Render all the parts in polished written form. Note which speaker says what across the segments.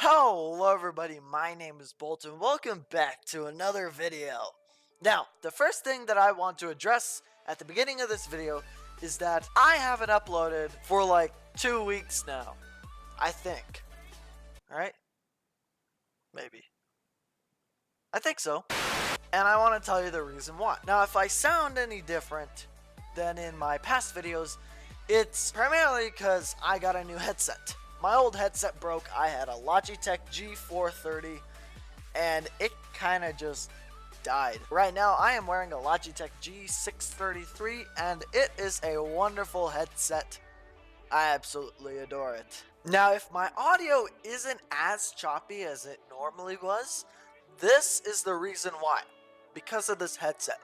Speaker 1: Hello everybody, my name is Bolton. Welcome back to another video. Now, the first thing that I want to address at the beginning of this video is that I haven't uploaded for like 2 weeks now. I think. Alright? Maybe. I think so. And I want to tell you the reason why. Now, if I sound any different than in my past videos, it's primarily because I got a new headset. My old headset broke. I had a Logitech G430 and it kind of just died. Right now I am wearing a Logitech G633 and it is a wonderful headset. I absolutely adore it. Now, if my audio isn't as choppy as it normally was, this is the reason why. Because of this headset.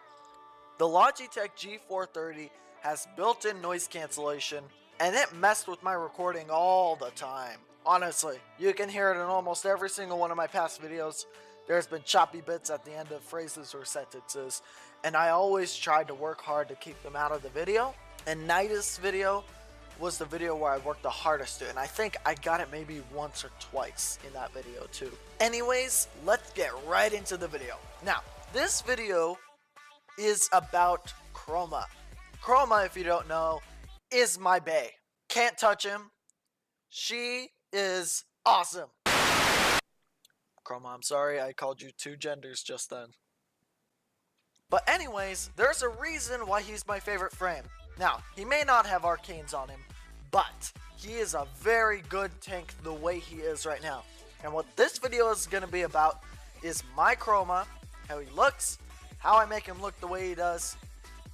Speaker 1: The Logitech G430 has built-in noise cancellation, and it messed with my recording all the time. Honestly, you can hear it in almost every single one of my past videos. There's been choppy bits at the end of phrases or sentences, and I always tried to work hard to keep them out of the video. And Nidus video was the video where I worked the hardest to, and I think I got it maybe once or twice in that video too. Anyways, let's get right into the video. Now, this video is about Chroma. Chroma, if you don't know, is my bae. Can't touch him. She is awesome. Chroma, I'm sorry I called you two genders just then. But anyways, there's a reason why he's my favorite frame. Now, he may not have arcanes on him, but he is a very good tank the way he is right now. And what this video is going to be about is my Chroma, how he looks, how I make him look the way he does,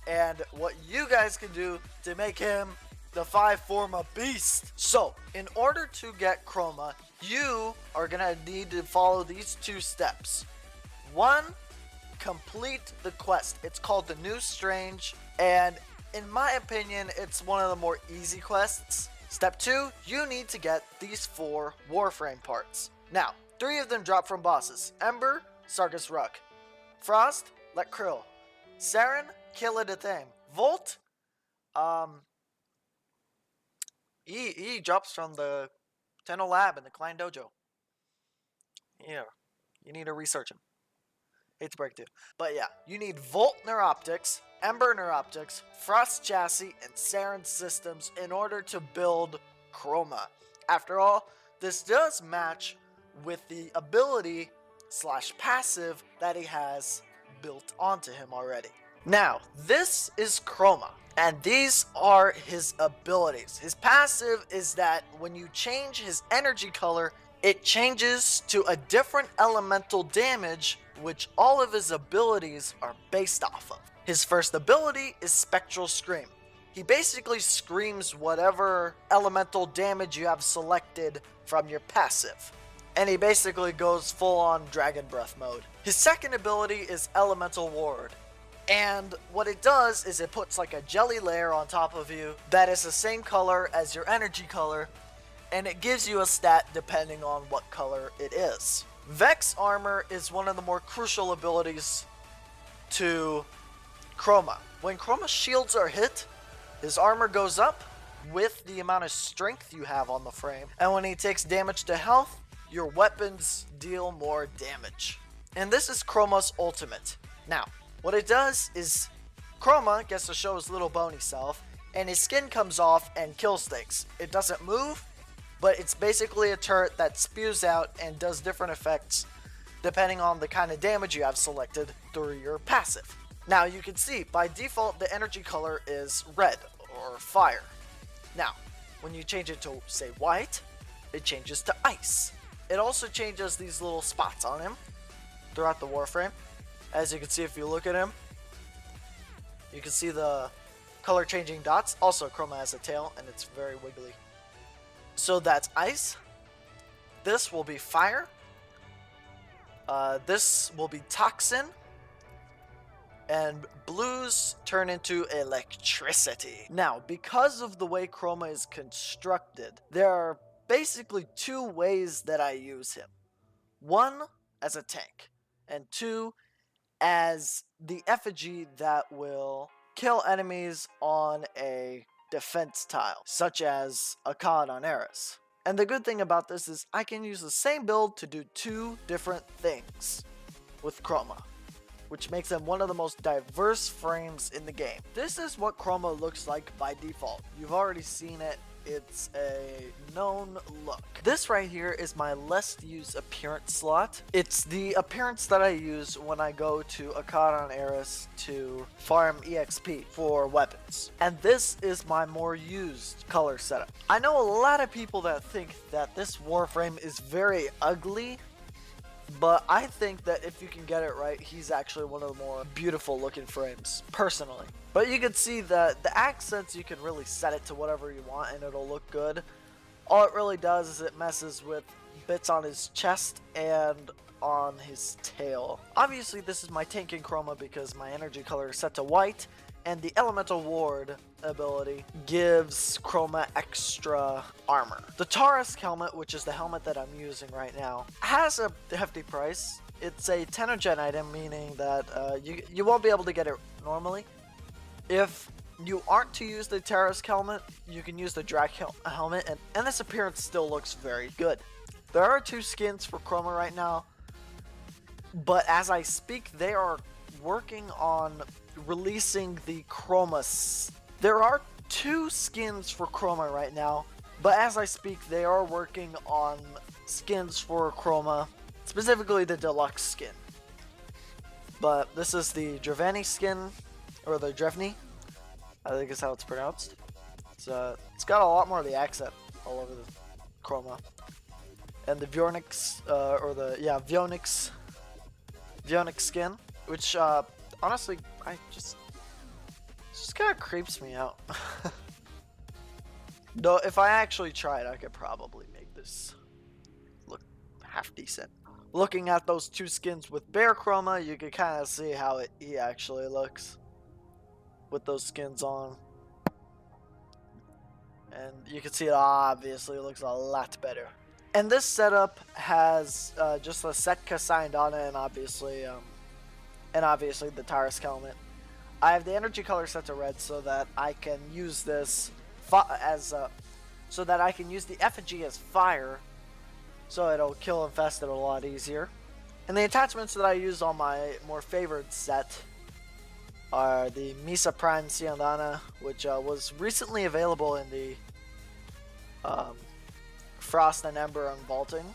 Speaker 1: and what you guys can do to make him the 5-forma beast. So, in order to get Chroma, you are gonna need to follow these 2 steps. 1, complete the quest. It's called the New Strange, and in my opinion, it's one of the more easy quests. Step 2, you need to get these 4 Warframe parts. Now, 3 of them drop from bosses: Ember, Sargus Ruck; Frost, let Krill; Saren, kill it a thing; Volt, he drops from the Tenno Lab in the Klein Dojo. Yeah, you need to research him. Hate to break it to you. But yeah, you need Volt Neuroptics, Ember Neuroptics, Frost Chassis, and Saren Systems in order to build Chroma. After all, this does match with the ability / passive that he has built onto him already. Now, this is Chroma, and these are his abilities. His passive is that when you change his energy color, it changes to a different elemental damage, which all of his abilities are based off of. His first ability is Spectral Scream. He basically screams whatever elemental damage you have selected from your passive. And he basically goes full on Dragon Breath mode. His second ability is Elemental Ward. And what it does is it puts like a jelly layer on top of you that is the same color as your energy color, and it gives you a stat depending on what color it is. Vex Armor is one of the more crucial abilities to Chroma. When Chroma's shields are hit, his armor goes up with the amount of strength you have on the frame, and when he takes damage to health, your weapons deal more damage. And this is Chroma's ultimate. Now, what it does is Chroma gets to show his little bony self, and his skin comes off and kills things. It doesn't move, but it's basically a turret that spews out and does different effects depending on the kind of damage you have selected through your passive. Now, you can see by default the energy color is red or fire. Now, when you change it to, say, white, it changes to ice. It also changes these little spots on him throughout the Warframe. As you can see, if you look at him, you can see the color changing dots. Also, Chroma has a tail and it's very wiggly. So that's ice. This will be fire. This will be toxin. And blues turn into electricity. Now, because of the way Chroma is constructed, there are basically 2 ways that I use him. 1, as a tank, and 2, as the effigy that will kill enemies on a defense tile, such as Akkad on Eris. And the good thing about this is I can use the same build to do 2 different things with Chroma, which makes them one of the most diverse frames in the game. This is what Chroma looks like by default. You've already seen it. It's a known look. This right here is my less used appearance slot. It's the appearance that I use when I go to Akkad Eris to farm EXP for weapons. And this is my more used color setup. I know a lot of people that think that this Warframe is very ugly, but I think that if you can get it right, he's actually one of the more beautiful looking frames, personally. But you can see that the accents, you can really set it to whatever you want and it'll look good. All it really does is it messes with bits on his chest and on his tail. Obviously this is my tanking Chroma because my energy color is set to white, and the Elemental Ward ability gives Chroma extra armor. The Tarisk helmet, which is the helmet that I'm using right now, has a hefty price. It's a 10-gen item, meaning that you won't be able to get it normally. If you aren't to use the Tarisk helmet, you can use the Drak helmet, and this appearance still looks very good. There are 2 skins for Chroma right now, but as I speak, they are working on releasing the Chroma. There are 2 skins for Chroma right now, but as I speak, they are working on skins for Chroma, specifically the deluxe skin. But this is the Drevani skin, or the Drevni, I think is how it's pronounced. It's got a lot more of the accent all over the Chroma. And the Vionix, Vionix skin, which honestly, I just kind of creeps me out. Though if I actually tried, I could probably make this look half decent. Looking at those 2 skins with bare Chroma, you can kind of see how he actually looks with those skins on. And you can see it obviously looks a lot better. And this setup has just a Setka signed on it, and obviously the Tarisk helmet. I have the energy color set to red so that I can use this so that I can use the effigy as fire, so it'll kill infested a lot easier. And the attachments that I use on my more favored set are the Misa Prime Ciandana, which was recently available in the Frost and Ember Unvaulting,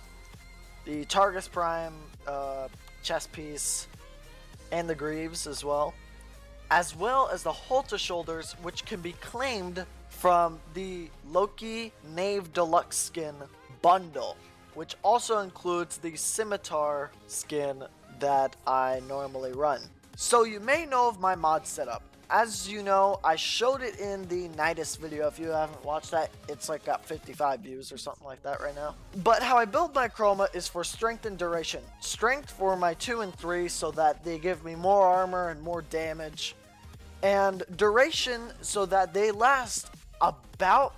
Speaker 1: the Targus Prime chest piece, and the Greaves as well as the Holta shoulders, which can be claimed from the Loki Knave Deluxe skin bundle, which also includes the Scimitar skin that I normally run. So you may know of my mod setup. As you know, I showed it in the Nidus video. If you haven't watched that, it's like got 55 views or something like that right now. But how I build my Chroma is for strength and duration. Strength for my 2 and 3 so that they give me more armor and more damage. And duration so that they last about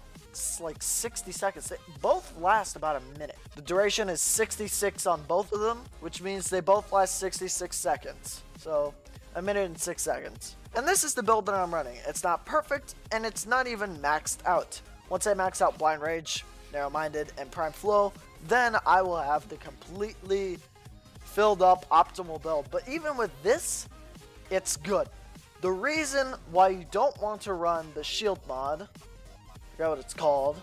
Speaker 1: like 60 seconds. They both last about a minute. The duration is 66 on both of them, which means they both last 66 seconds. So a minute and 6 seconds. And this is the build that I'm running. It's not perfect, and it's not even maxed out. Once I max out Blind Rage, Narrow-Minded, and Prime Flow, then I will have the completely filled up optimal build. But even with this, it's good. The reason why you don't want to run the shield mod, I forgot what it's called.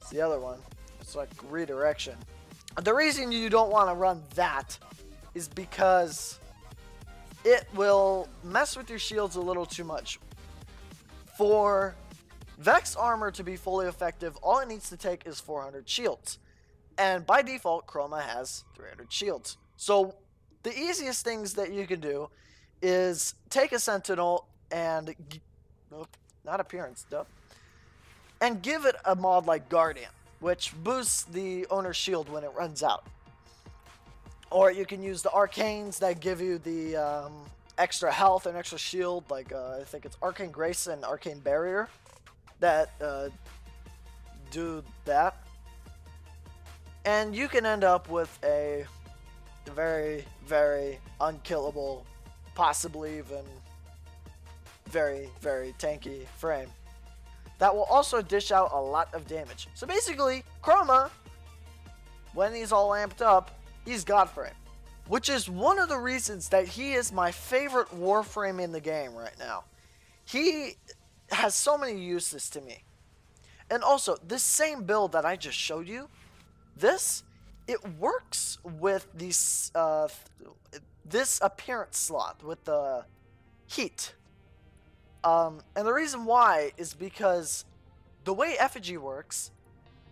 Speaker 1: It's the other one. It's like redirection. The reason you don't want to run that is because it will mess with your shields a little too much. For Vex armor to be fully effective, all it needs to take is 400 shields. And by default, Chroma has 300 shields. So the easiest things that you can do is take a Sentinel and, not appearance, duh, and give it a mod like Guardian, which boosts the owner's shield when it runs out. Or you can use the Arcanes that give you the extra health and extra shield, like I think it's Arcane Grace and Arcane Barrier that do that. And you can end up with a very, very unkillable, possibly even very, very tanky frame that will also dish out a lot of damage. So basically, Chroma, when he's all amped up, he's Godframe. Which is one of the reasons that he is my favorite Warframe in the game right now. He has so many uses to me. And also, this same build that I just showed you, it works with this appearance slot with the heat. And the reason why is because the way effigy works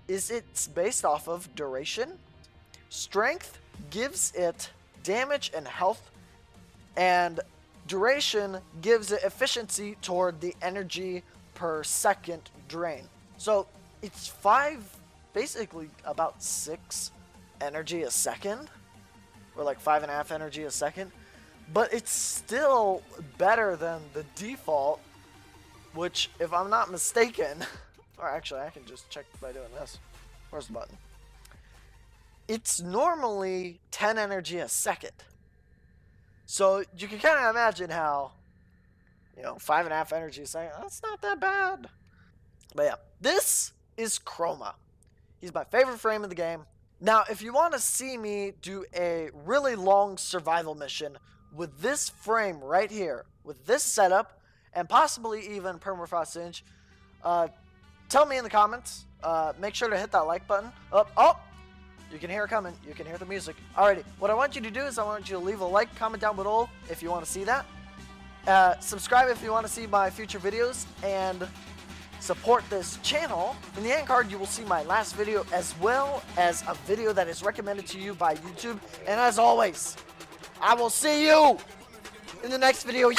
Speaker 1: is it's based off of duration. Strength gives it damage and health, and duration gives it efficiency toward the energy per second drain. So it's basically about 6 energy a second, or like 5.5 energy a second, but it's still better than the default, which, if I'm not mistaken, or actually I can just check by doing this. Where's the button? It's normally 10 energy a second. So you can kind of imagine how, 5.5 energy a second, that's not that bad. But yeah, this is Chroma. He's my favorite frame in the game. Now, if you want to see me do a really long survival mission with this frame right here, with this setup, and possibly even Permafrost Singe, tell me in the comments. Make sure to hit that like button. Oh! You can hear it coming. You can hear the music. Alrighty, what I want you to do is I want you to leave a like, comment down below if you want to see that. Subscribe if you want to see my future videos, and support this channel. In the end card, you will see my last video as well as a video that is recommended to you by YouTube. And as always, I will see you in the next video.